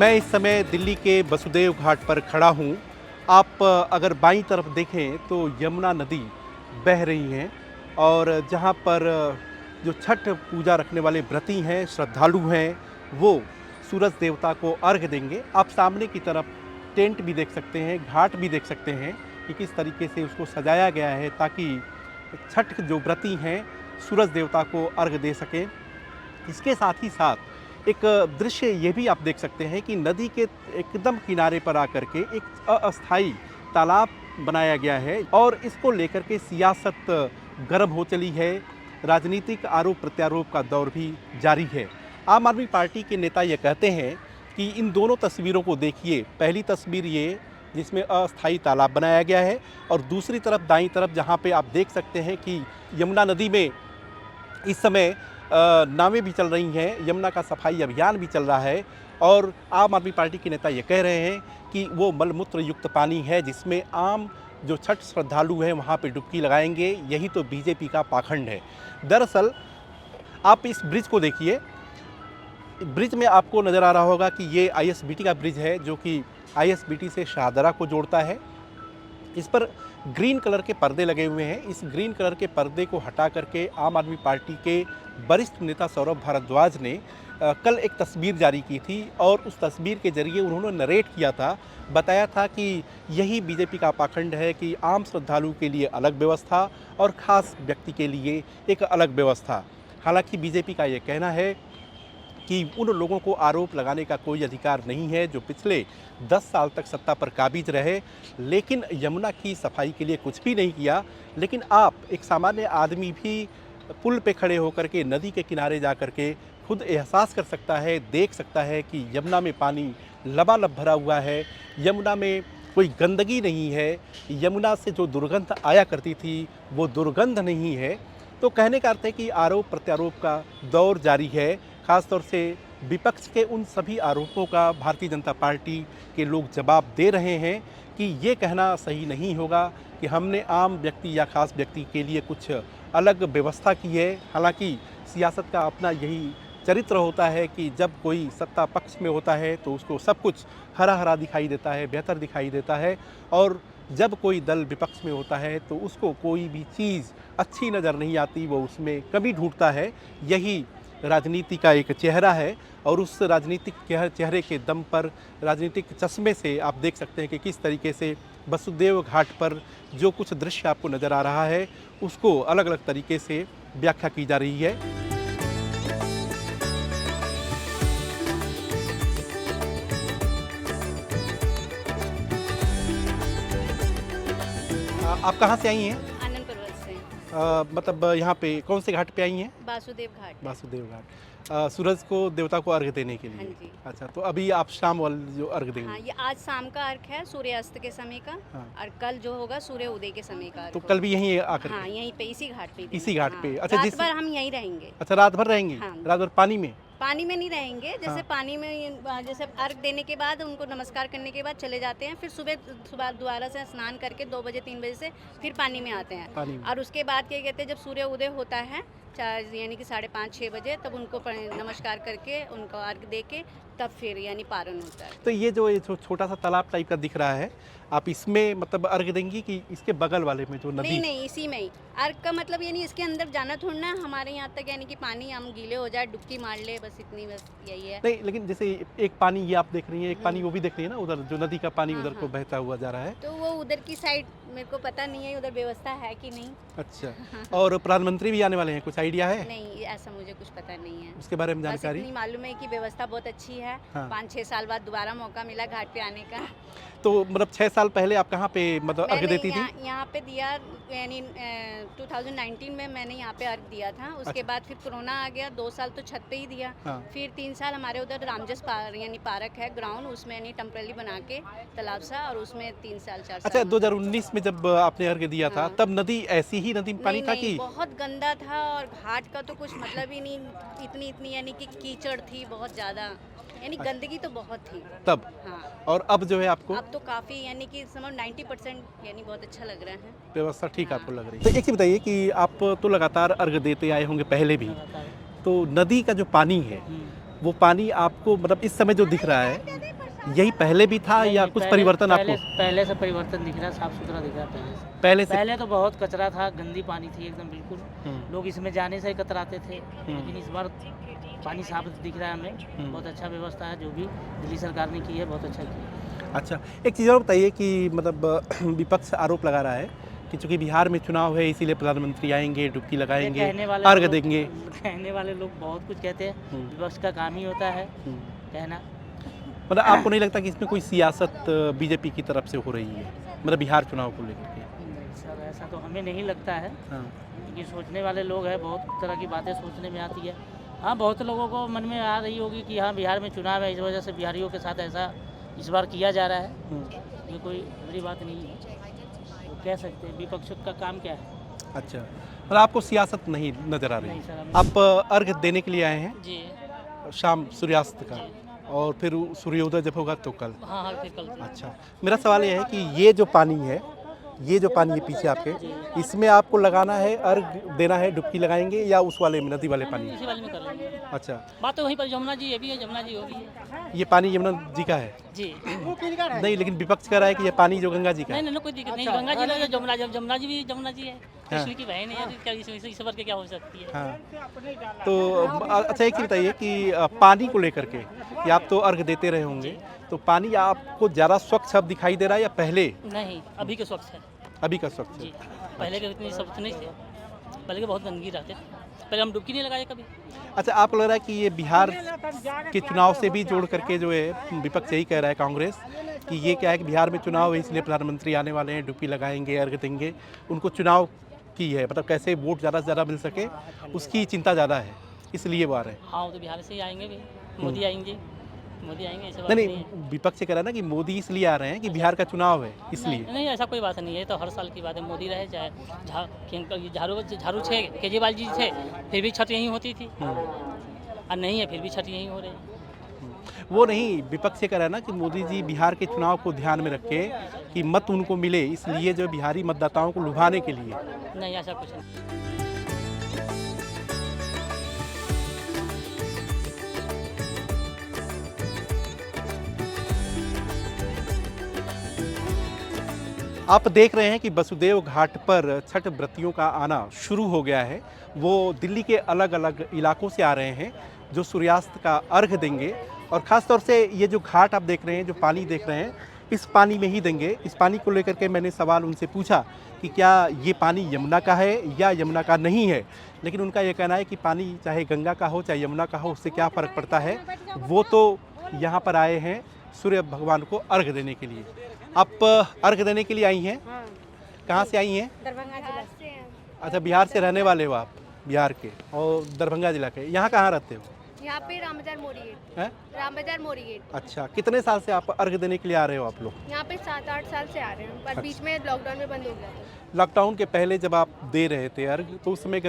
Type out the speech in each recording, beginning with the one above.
मैं इस समय दिल्ली के वसुदेव घाट पर खड़ा हूँ। आप अगर बाईं तरफ देखें तो यमुना नदी बह रही है और जहाँ पर जो छठ पूजा रखने वाले व्रती हैं, श्रद्धालु हैं, वो सूरज देवता को अर्घ देंगे। आप सामने की तरफ टेंट भी देख सकते हैं, घाट भी देख सकते हैं कि किस तरीके से उसको सजाया गया है ताकि छठ जो व्रती हैं सूरज देवता को अर्घ दे सकें। इसके साथ ही साथ एक दृश्य ये भी आप देख सकते हैं कि नदी के एकदम किनारे पर आकर के एक अस्थाई तालाब बनाया गया है और इसको लेकर के सियासत गर्म हो चली है। राजनीतिक आरोप प्रत्यारोप का दौर भी जारी है। आम आदमी पार्टी के नेता ये कहते हैं कि इन दोनों तस्वीरों को देखिए। पहली तस्वीर ये जिसमें अस्थाई तालाब बनाया गया है और दूसरी तरफ दाईं तरफ जहाँ पे आप देख सकते हैं कि यमुना नदी में इस समय नावें भी चल रही हैं, यमुना का सफाई अभियान भी चल रहा है और आम आदमी पार्टी के नेता ये कह रहे हैं कि वो मलमूत्र युक्त पानी है जिसमें आम जो छठ श्रद्धालु हैं वहाँ पे डुबकी लगाएंगे। यही तो बीजेपी का पाखंड है। दरअसल आप इस ब्रिज को देखिए। ब्रिज में आपको नज़र आ रहा होगा कि ये आईएसबीटी का ब्रिज है जो कि आईएसबीटी से शाहदरा को जोड़ता है। इस पर ग्रीन कलर के पर्दे लगे हुए हैं। इस ग्रीन कलर के पर्दे को हटा करके आम आदमी पार्टी के वरिष्ठ नेता सौरभ भारद्वाज ने कल एक तस्वीर जारी की थी और उस तस्वीर के जरिए उन्होंने नरेट किया था, बताया था कि यही बीजेपी का पाखंड है कि आम श्रद्धालु के लिए अलग व्यवस्था और ख़ास व्यक्ति के लिए एक अलग व्यवस्था। हालांकि बीजेपी का ये कहना है कि उन लोगों को आरोप लगाने का कोई अधिकार नहीं है जो पिछले 10 साल तक सत्ता पर काबिज रहे लेकिन यमुना की सफाई के लिए कुछ भी नहीं किया। लेकिन आप एक सामान्य आदमी भी पुल पे खड़े होकर के नदी के किनारे जा कर के खुद एहसास कर सकता है, देख सकता है कि यमुना में पानी लबालब भरा हुआ है, यमुना में कोई गंदगी नहीं है, यमुना से जो दुर्गंध आया करती थी वो दुर्गंध नहीं है। तो कहने का अर्थ है कि आरोप प्रत्यारोप का दौर जारी है। ख़ासतौर से विपक्ष के उन सभी आरोपों का भारतीय जनता पार्टी के लोग जवाब दे रहे हैं कि ये कहना सही नहीं होगा कि हमने आम व्यक्ति या ख़ास व्यक्ति के लिए कुछ अलग व्यवस्था की है। हालांकि सियासत का अपना यही चरित्र होता है कि जब कोई सत्ता पक्ष में होता है तो उसको सब कुछ हरा हरा दिखाई देता है, बेहतर दिखाई देता है और जब कोई दल विपक्ष में होता है तो उसको कोई भी चीज़ अच्छी नज़र नहीं आती, वो उसमें कमी ढूंढता है। यही राजनीति का एक चेहरा है और उस राजनीतिक चेहरे के दम पर, राजनीतिक चश्मे से आप देख सकते हैं कि किस तरीके से वसुदेव घाट पर जो कुछ दृश्य आपको नज़र आ रहा है उसको अलग अलग तरीके से व्याख्या की जा रही है। आप कहाँ से आई हैं? आनंद पर्वत से। मतलब यहाँ पे कौन से घाट पे आई हैं? वासुदेव घाट। वासुदेव घाट। सूरज को देवता को अर्घ देने के लिए। हाँ जी। अच्छा, तो अभी आप शाम वाले जो अर्घ देंगे? हाँ, ये आज शाम का अर्घ है, सूर्यास्त के समय का। हाँ। और कल जो होगा सूर्य उदय के समय का अर्घ तो होगा। कल भी यहीं आकर हाँ, यहीं पे इसी घाट पे। इसी घाट पे। हाँ, अच्छा, रात भर हम यहीं रहेंगे। अच्छा, रात भर रहेंगे? हाँ। रात भर पानी में? पानी में नहीं रहेंगे, जैसे हाँ। पानी में जैसे अर्घ देने के बाद उनको नमस्कार करने के बाद चले जाते हैं, फिर सुबह दोबारा से स्नान करके 2 बजे 3 बजे से फिर पानी में आते हैं। पानी में। और उसके बाद क्या कहते हैं, जब सूर्य उदय होता है यानी कि 5:30-6 बजे, तब उनको नमस्कार करके उनको अर्घ दे के तब फिर यानी पारण होता है। तो ये जो छोटा सा तालाब टाइप का दिख रहा है, आप इसमें मतलब अर्घ देंगी कि इसके बगल वाले में जो नदी? नहीं, इसी में ही। अर्घ का मतलब यानी इसके अंदर जाना थोड़ा ना, हमारे यहाँ तक यानी कि पानी हम गीले हो जाए, डुबकी मार ले, बस इतनी, बस यही है। नहीं, लेकिन जैसे एक पानी ये आप देख रही हैं, एक पानी वो भी देख रही है ना, उधर जो नदी का पानी हाँ, उधर को हाँ। बहता हुआ जा रहा है। तो वो उधर की साइड मेरे को पता नहीं है उधर व्यवस्था है कि नहीं। अच्छा, और प्रधानमंत्री भी आने वाले हैं, कुछ आइडिया है? नहीं, ऐसा मुझे कुछ पता नहीं है। उसके बारे में बस जानकारी? इतनी मालूम है कि व्यवस्था बहुत अच्छी है। हाँ। 5-6 साल बाद दोबारा मौका मिला घाट पे आने का। तो मतलब 6 साल पहले आप कहाँ पे मतलब अर्घ मैंने देती थी? यहाँ पे दिया, यानी 2019 में मैंने यहाँ पे अर्घ दिया था। उसके अच्छा। बाद फिर कोरोना आ गया, 2 साल तो छत पे ही दिया। हाँ। फिर 3 साल हमारे उधर रामजस यानी पार्क है, ग्राउंड, उसमें यानी टेम्पररी बना के तालाब सा, और उसमें 3 साल 4 साल। अच्छा, 2019 में जब आपने अर्घ दिया था हाँ। तब नदी ऐसी ही नदी में पानी था कि? बहुत गंदा था और घाट का तो कुछ मतलब ही नहीं। इतनी यानी कि कीचड़ थी बहुत ज़्यादा, यानी गंदगी तो बहुत थी तब। हाँ। और अब जो है आपको अब तो काफ़ी यानी कि समझ 90% यानी बहुत अच्छा लग रहा है। व्यवस्था ठीक हाँ। आपको लग रही है? तो एक चीज़ बताइए कि आप तो लगातार अर्घ देते आए होंगे पहले भी, तो नदी का जो पानी है वो पानी आपको मतलब इस समय जो दिख रहा है यही पहले भी था नहीं, या नहीं, कुछ पहले परिवर्तन पहले आपको पहले से परिवर्तन दिख रहा है, साफ सुथरा दिख रहा है पहले से। पहले से? पहले तो बहुत कचरा था, गंदी पानी थी एकदम बिल्कुल, हम्म, लोग इसमें जाने से ही कतराते थे, लेकिन इस बार पानी साफ दिख रहा है हमें, बहुत अच्छा व्यवस्था है, जो भी दिल्ली सरकार ने की है बहुत अच्छा किया है। अच्छा, एक चीज़ और बताइए कि मतलब विपक्ष आरोप लगा रहा है कि चूंकि बिहार में चुनाव है इसीलिए प्रधानमंत्री आएंगे, डुबकी लगाएंगे, कहने वाले अर्घ लोग- देंगे। कहने वाले लोग बहुत कुछ कहते हैं, हम्म, विपक्ष का काम ही होता है हम्म। कहना। मतलब आपको नहीं लगता कि इसमें कोई सियासत बीजेपी की तरफ से हो रही है, मतलब बिहार चुनाव को लेकर के? नहीं सर, ऐसा तो हमें नहीं लगता है, हाँ, क्योंकि सोचने वाले लोग हैं, बहुत तरह की बातें सोचने में आती है। हाँ, बहुत लोगों को मन में आ रही होगी कि हाँ बिहार में चुनाव है, इस वजह से बिहारियों के साथ ऐसा इस बार किया जा रहा है, हम्म, ये कोई बड़ी बात नहीं है, वो कह सकते हैं विपक्ष का काम क्या है। अच्छा, मतलब आपको सियासत नहीं नज़र आ रही? नहीं सर, हमें- आप अर्घ देने के लिए आए हैं जी शाम सूर्यास्त का, और फिर सूर्योदय जब होगा तो कल? हाँ हाँ फिर कल। अच्छा, मेरा सवाल ये है कि ये जो पानी है, ये जो पानी है पीछे आपके, इसमें आपको लगाना है, अर्घ देना है, डुबकी लगाएंगे या उस वाले में, नदी वाले पानी में? इसी वाले में कर लेंगे। अच्छा, बात तो वहीं पर जमुना जी ये भी है, जमुना जी वो भी है। ये पानी यमुना जी का है? जी नहीं, लेकिन विपक्ष कह रहा है कि ये पानी जो गंगा जी का नहीं है। नहीं कोई दिक्कत नहीं, गंगा जी लगे, जमुना जमुना जी भी जमुना जी है, हाँ। कृष्ण की बहन है, क्या इस बार के क्या हो सकती है। हाँ, तो अच्छा एक चीज़ बताइए कि पानी को लेकर के, कि आप तो अर्घ देते रहे होंगे, तो पानी आपको ज़्यादा स्वच्छ अब दिखाई दे रहा है या पहले? नहीं, अभी के स्वच्छ है अभी का स्वच्छ जी, है? पहले के इतने स्वच्छ नहीं थे, पहले के बहुत गंदगी रहते थे, पहले हम डुबकी नहीं लगाए कभी। अच्छा, आपको लग रहा है कि ये बिहार के चुनाव से भी जोड़ करके जो है विपक्ष यही कह रहा है, कांग्रेस, कि ये क्या है कि बिहार में चुनाव है इसलिए प्रधानमंत्री आने वाले हैं, डुबकी लगाएंगे, अर्घ देंगे, उनको चुनाव की है, मतलब कैसे वोट ज़्यादा से ज़्यादा मिल सके उसकी चिंता ज़्यादा है, इसलिए वो आ रहे हैं? हाँ, वो तो बिहार से ही आएंगे भी, मोदी आएंगे, मोदी आएंगे, ऐसा बात नहीं नहीं है। नहीं, विपक्ष कह रहा है ना कि मोदी इसलिए आ रहे हैं कि बिहार का चुनाव है इसलिए। नहीं ऐसा कोई बात नहीं है, तो हर साल की बात है, मोदी रहे चाहे झाड़ू थे, केजरीवाल जी थे, फिर भी छठ यहीं होती थी, और नहीं है फिर भी छठ यहीं हो रही है। वो नहीं, विपक्ष ये कह रहा है ना कि मोदी जी बिहार के चुनाव को ध्यान में रख के कि मत उनको मिले, इसलिए जो बिहारी मतदाताओं को लुभाने के लिए। नहीं ऐसा कुछ नहीं। आप देख रहे हैं कि वसुदेव घाट पर छठ व्रतियों का आना शुरू हो गया है। वो दिल्ली के अलग अलग इलाकों से आ रहे हैं जो सूर्यास्त का अर्घ देंगे, और ख़ास तौर से ये जो घाट आप देख रहे हैं, जो पानी देख रहे हैं, इस पानी में ही देंगे। इस पानी को लेकर के मैंने सवाल उनसे पूछा कि क्या ये पानी यमुना का है या यमुना का नहीं है, लेकिन उनका ये कहना है कि पानी चाहे गंगा का हो चाहे यमुना का हो, उससे क्या फ़र्क पड़ता है, वो तो यहाँ पर आए हैं सूर्य भगवान को अर्घ देने के लिए। आप अर्घ देने के लिए आई हैं? हाँ, कहाँ से आई हैं? दरभंगा जिला से। अच्छा, बिहार से रहने वाले हो आप? बिहार के और दरभंगा जिला के। यहाँ कहाँ रहते हो? यहाँ पे राम बाजार मोरी गेट, हैं? राम बाजार मोरी गेट। अच्छा, कितने साल से आप अर्घ देने के लिए आ रहे हो आप लोग? यहाँ पे 7-8 साल से आ रहे हैं, पर बीच में लॉकडाउन में बंद हो गया था। लॉकडाउन के पहले जब आप दे रहे थे अर्घ, तो उस समय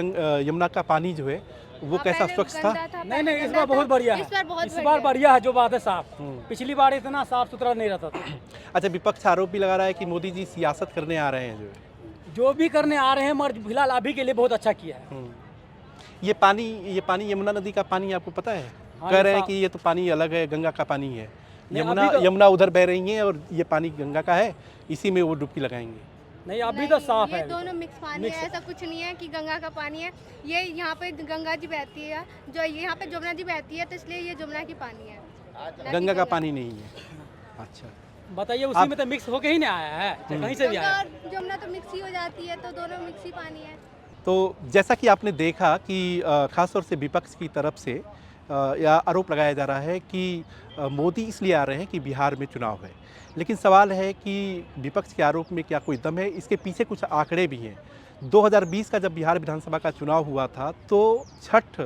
यमुना का पानी जो है वो हाँ, कैसा पहले स्वच्छ था? गंदा था, नहीं पहले इस गंदा बार बहुत था। बढ़िया है। इस बार बहुत इस बार बढ़िया है, जो बात है साफ। पिछली बार इतना साफ सुथरा नहीं रहता था। अच्छा, विपक्ष आरोप भी लगा रहा है कि मोदी जी सियासत करने आ रहे हैं जो है। जो भी करने आ रहे हैं, मगर फिलहाल अभी के लिए बहुत अच्छा किया है। ये पानी यमुना नदी का पानी आपको पता है? हाँ, कह ये रहे हैं साफ- कि ये तो पानी अलग है, गंगा का पानी है। नहीं, यमुना अभी तो- यमुना उधर बह रही है और ये पानी गंगा का है, इसी में वो डुबकी लगाएंगे। नहीं अभी तो साफ ये है। दोनों मिक्स पानी है, ऐसा कुछ नहीं है कि गंगा का पानी है। ये यहाँ पे गंगा जी बहती है, जो यहाँ पे जमुना जी बहती है, तो इसलिए ये जमुना की पानी है, ना कि गंगा का पानी नहीं है। अच्छा, बताइए, उसी में तो मिक्स होके ही नहीं आया है, चाहे कहीं से भी गंगा आया है। और जमुना तो मिक्स ही हो जाती है, तो दोनों मिक्स ही पानी है। तो जैसा कि आपने देखा कि ख़ासतौर से विपक्ष की तरफ से या आरोप लगाया जा रहा है कि मोदी इसलिए आ रहे हैं कि बिहार में चुनाव है, लेकिन सवाल है कि विपक्ष के आरोप में क्या कोई दम है? इसके पीछे कुछ आंकड़े भी हैं। 2020 का जब बिहार विधानसभा का चुनाव हुआ था, तो छठ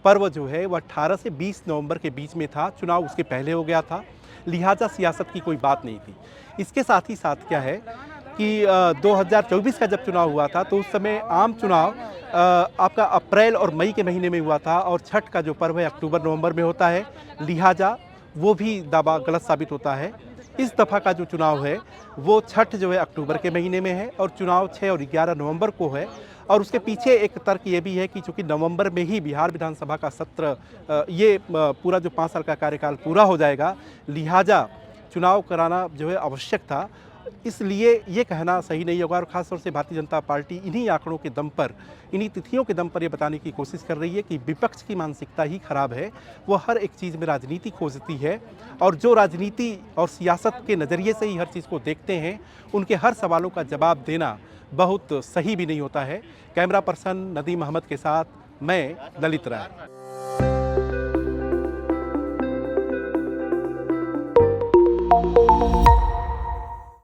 पर्व जो है वह 18 से 20 नवंबर के बीच में था, चुनाव उसके पहले हो गया था, लिहाजा सियासत की कोई बात नहीं थी। इसके साथ ही साथ क्या है कि 2024 का जब चुनाव हुआ था, तो उस समय आम चुनाव आपका अप्रैल और मई के महीने में हुआ था, और छठ का जो पर्व है अक्टूबर नवंबर में होता है, लिहाजा वो भी दावा गलत साबित होता है। इस दफ़ा का जो चुनाव है वो छठ जो है अक्टूबर के महीने में है, और चुनाव 6 और 11 नवंबर को है। और उसके पीछे एक तर्क ये भी है कि चूँकि नवंबर में ही बिहार विधानसभा का सत्र, ये पूरा जो 5 साल का कार्यकाल पूरा हो जाएगा, लिहाजा चुनाव कराना जो है आवश्यक था। इसलिए ये कहना सही नहीं होगा और ख़ासतौर से भारतीय जनता पार्टी इन्हीं आंकड़ों के दम पर, इन्हीं तिथियों के दम पर ये बताने की कोशिश कर रही है कि विपक्ष की मानसिकता ही खराब है। वो हर एक चीज़ में राजनीति खोजती है और जो राजनीति और सियासत के नज़रिए से ही हर चीज़ को देखते हैं, उनके हर सवालों का जवाब देना बहुत सही भी नहीं होता है। कैमरा पर्सन नदीम अहमद के साथ मैं ललित राय।